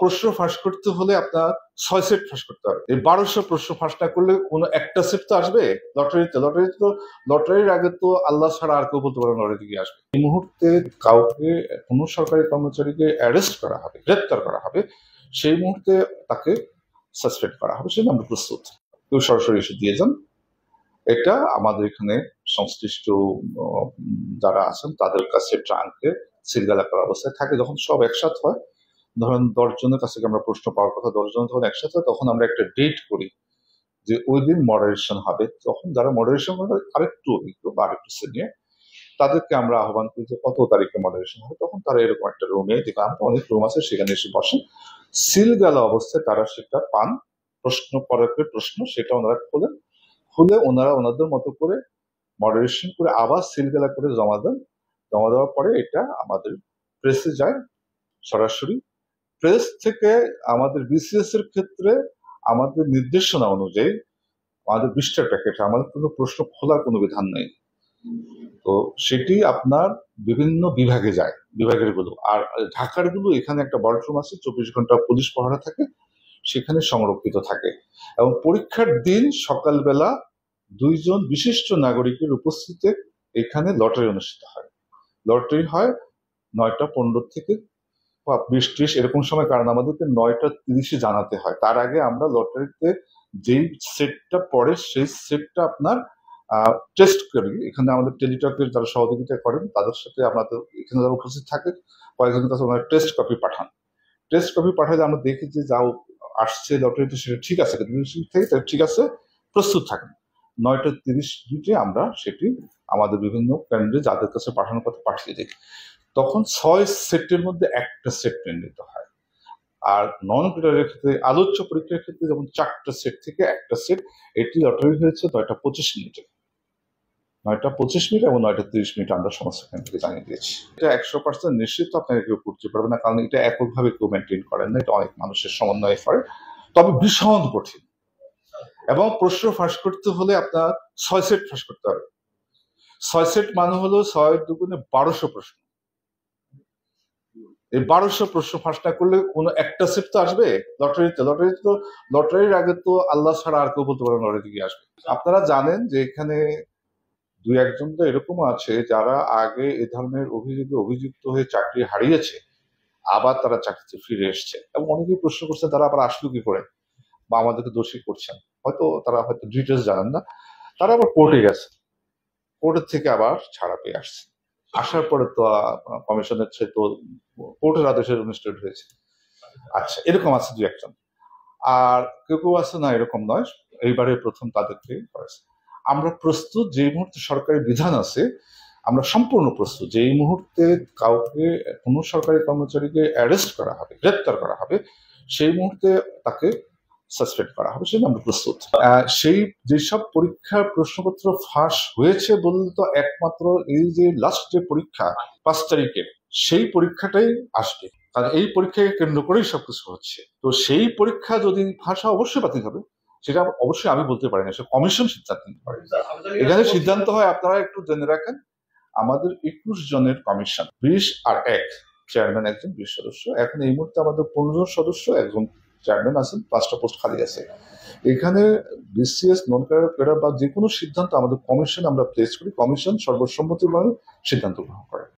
প্রশ্ন ফাঁস করতে হলে আপনার 6 সেট ফাঁস করতে হবে। এই 1200 প্রশ্ন ফাঁস না করলে কোনো একটা সেট তো আসবে। লটারির আগে তো আল্লাহ ছাড়া আর কেউ বলতে পারে লটারি গিয়ে আসবে। এই মুহূর্তে কাউকে কোনো সরকারি কর্মচারীকে অ্যারেস্ট করা হবে, গ্রেপ্তার করা হবে, সেই মুহূর্তে তাকে সাসপেন্ড করা হবে, সেটা আমরা প্রস্তুত। কেউ সরাসরি এসে দিয়ে যান, এটা আমাদের এখানে সংশ্লিষ্ট যারা আছেন তাদের কাছে ট্রাঙ্কে সিলগালা করা অবস্থায় থাকে। যখন সব একসাথে হয়, ধরেন 10 জনের কাছ থেকে আমরা প্রশ্ন পাওয়ার কথা, 10 জন যখন একসাথে হয় তখন আমরা একটা ডেট করি যে ওই দিন মডারেশন হবে। তখন যারা মডারেশন করে আরেকটু অভিজ্ঞ বা আরেকটু সিনিয়র, তাদেরকে আমরা আহ্বান করি যে কত তারিখে মডারেশন হবে। তখন তারা এরকম একটা রুমে, যেখানে অনেক রুম আছে, সেখানে এসে বসেন। সিলগালা অবস্থায় তারা সেটা পান, প্রশ্ন পরের প্রশ্ন সেটা ওনারা খুলে ওনারা ওনাদের মতো করে মডারেশন করে আবার সিলগালা করে জমা দেন। জমা দেওয়ার পরে এটা আমাদের প্রেসে যায় সরাসরি। প্রেস থেকে আমাদের বিসিএস এর ক্ষেত্রে আমাদের নির্দেশনা অনুযায়ী আমাদের 20টা প্যাকেট, আমাদের কোনো প্রশ্ন খোলার কোনো বিধান নেই। তো সেটি আপনার বিভিন্ন বিভাগে যায়, বিভাগের গুলো। আর ঢাকার গুলো এখানে একটা বড় আছে, 24 ঘন্টা পুলিশ পাহারা থাকে, সেখানে সংরক্ষিত থাকে। এবং পরীক্ষার দিন সকালবেলা 2 জন বিশিষ্ট নাগরিকের উপস্থিতিতে এখানে লটারি অনুষ্ঠিত হয়। লটারি হয় 9টা 15 থেকে 20-30 এরকম সময়, কারণ আমাদেরকে 9টা 30-এ জানাতে হয়। তার আগে আমরা লটারিতে যেই সেটটা পড়ে সেই সেটটা আপনার টেস্ট করি। এখানে আমাদের টেলিটকের যারা সহযোগিতা করেন তাদের সাথে আমাদের এখানে যারা উপস্থিত থাকে কয়েকজনের কাছে ওনারা টেস্ট কপি পাঠান। টেস্ট কপি পাঠালে আমরা দেখি যে যাও আসছে লটারিতে সেটা ঠিক আছে, ঠিক আছে, প্রস্তুত থাকেন। 9টা 30 আমরা সেটি আমাদের বিভিন্ন কেন্দ্রে যাদের কাছে পাঠানোর কথা পাঠিয়ে দিই। তখন 6 সেটের মধ্যে একটা সেট নির্ণীত হয়। আর নন ক্রিয়ারের ক্ষেত্রে, আলোচ্য পরীক্ষার ক্ষেত্রে যেমন 4টা সেট থেকে একটা সেট, এটি লটারি হয়েছে 9টা 25 মিনিটে। 9টা 25 মিনিট এবং 9টা 30 মিনিট আমরা সমস্ত কেন্দ্রকে জানিয়ে দিয়েছি। এটা 100% নিশ্চিত আপনাকে কেউ করতে পারবে না, কারণ এটা এককভাবে কেউ মেনটেন করেন না, এটা অনেক মানুষের সমন্বয়ে করে। তবে ভীষণ কঠিন। এবং প্রশ্ন ফাঁস করতে হলে আপনার 6 সেট ফাঁস করতে হবে। 6 সেট মানে হলো 6 দুগুণে 1200 প্রশ্ন। এই 1200 প্রশ্ন ফাঁস না করলে কোনো একটা সেট তো আসবে। লটারির আগে তো আল্লাহ ছাড়া আর কেউ বলতে পারে লটারি গিয়ে আসবে। আপনারা জানেন যে এখানে 2-1 জন তো এরকম আছে যারা আগে এ ধরনের অভিযোগে অভিযুক্ত হয়ে চাকরি হারিয়েছে, আবার তারা চাকরিতে ফিরে এসছে। এবং অনেকেই প্রশ্ন করছে তারা আবার আসলো কি করে, বা আমাদেরকে দোষী করছেন। তারা হয়তো ডিটেলস জানেন না। তারা আবার কোর্টে গেছে, কোর্টের থেকে আবার ছাড়া পেয়ে আসছে। আসার পরে তো কমিশনের তো কোর্টের আদেশে অনুষ্ঠিত হয়েছে। আচ্ছা, এরকম আছে 2-1 জন। আর কেউ আছে না এরকম নয়, এইবারে প্রথম তাদেরকে করেছে। আমরা প্রস্তুত, যে মুহূর্তে সরকারি বিধান আছে আমরা সম্পূর্ণ প্রস্তুত। যে এই মুহূর্তে কাউকে কোনো সরকারি কর্মচারীকে অ্যারেস্ট করা হবে, গ্রেপ্তার করা হবে, সেই মুহূর্তে তাকে সাসপেন্ড করা হবে, সেটা আমরা প্রস্তুত। সেই যেসব পরীক্ষার প্রশ্নপত্র ফাঁস হয়েছে বললে তো একমাত্র এই যে লাস্ট যে পরীক্ষা 5 তারিখে, সেই পরীক্ষাটাই আসবে। কারণ এই পরীক্ষাকে কেন্দ্র করেই সবকিছু হচ্ছে। তো সেই পরীক্ষা যদি ফাঁস হয় অবশ্যই বাতিল হবে, সেটা অবশ্যই আমি বলতে পারি না, সে কমিশন সিদ্ধান্ত নিতে পারে। এখানে সিদ্ধান্ত হয়, আপনারা একটু জেনে রাখেন, আমাদের 21 জনের কমিশন, 20 আর 1 চেয়ারম্যান, একজন 20 সদস্য। এখন এই মুহূর্তে আমাদের 15 জন সদস্য, একজন চেয়ারম্যান আছেন, 5টা পোস্ট খালি আছে। এখানে বিসিএস নন ক্যাডার বা যে কোনো সিদ্ধান্ত আমাদের কমিশন আমরা প্লেস করি, কমিশন সর্বসম্মতিক্রমে সিদ্ধান্ত গ্রহণ করে।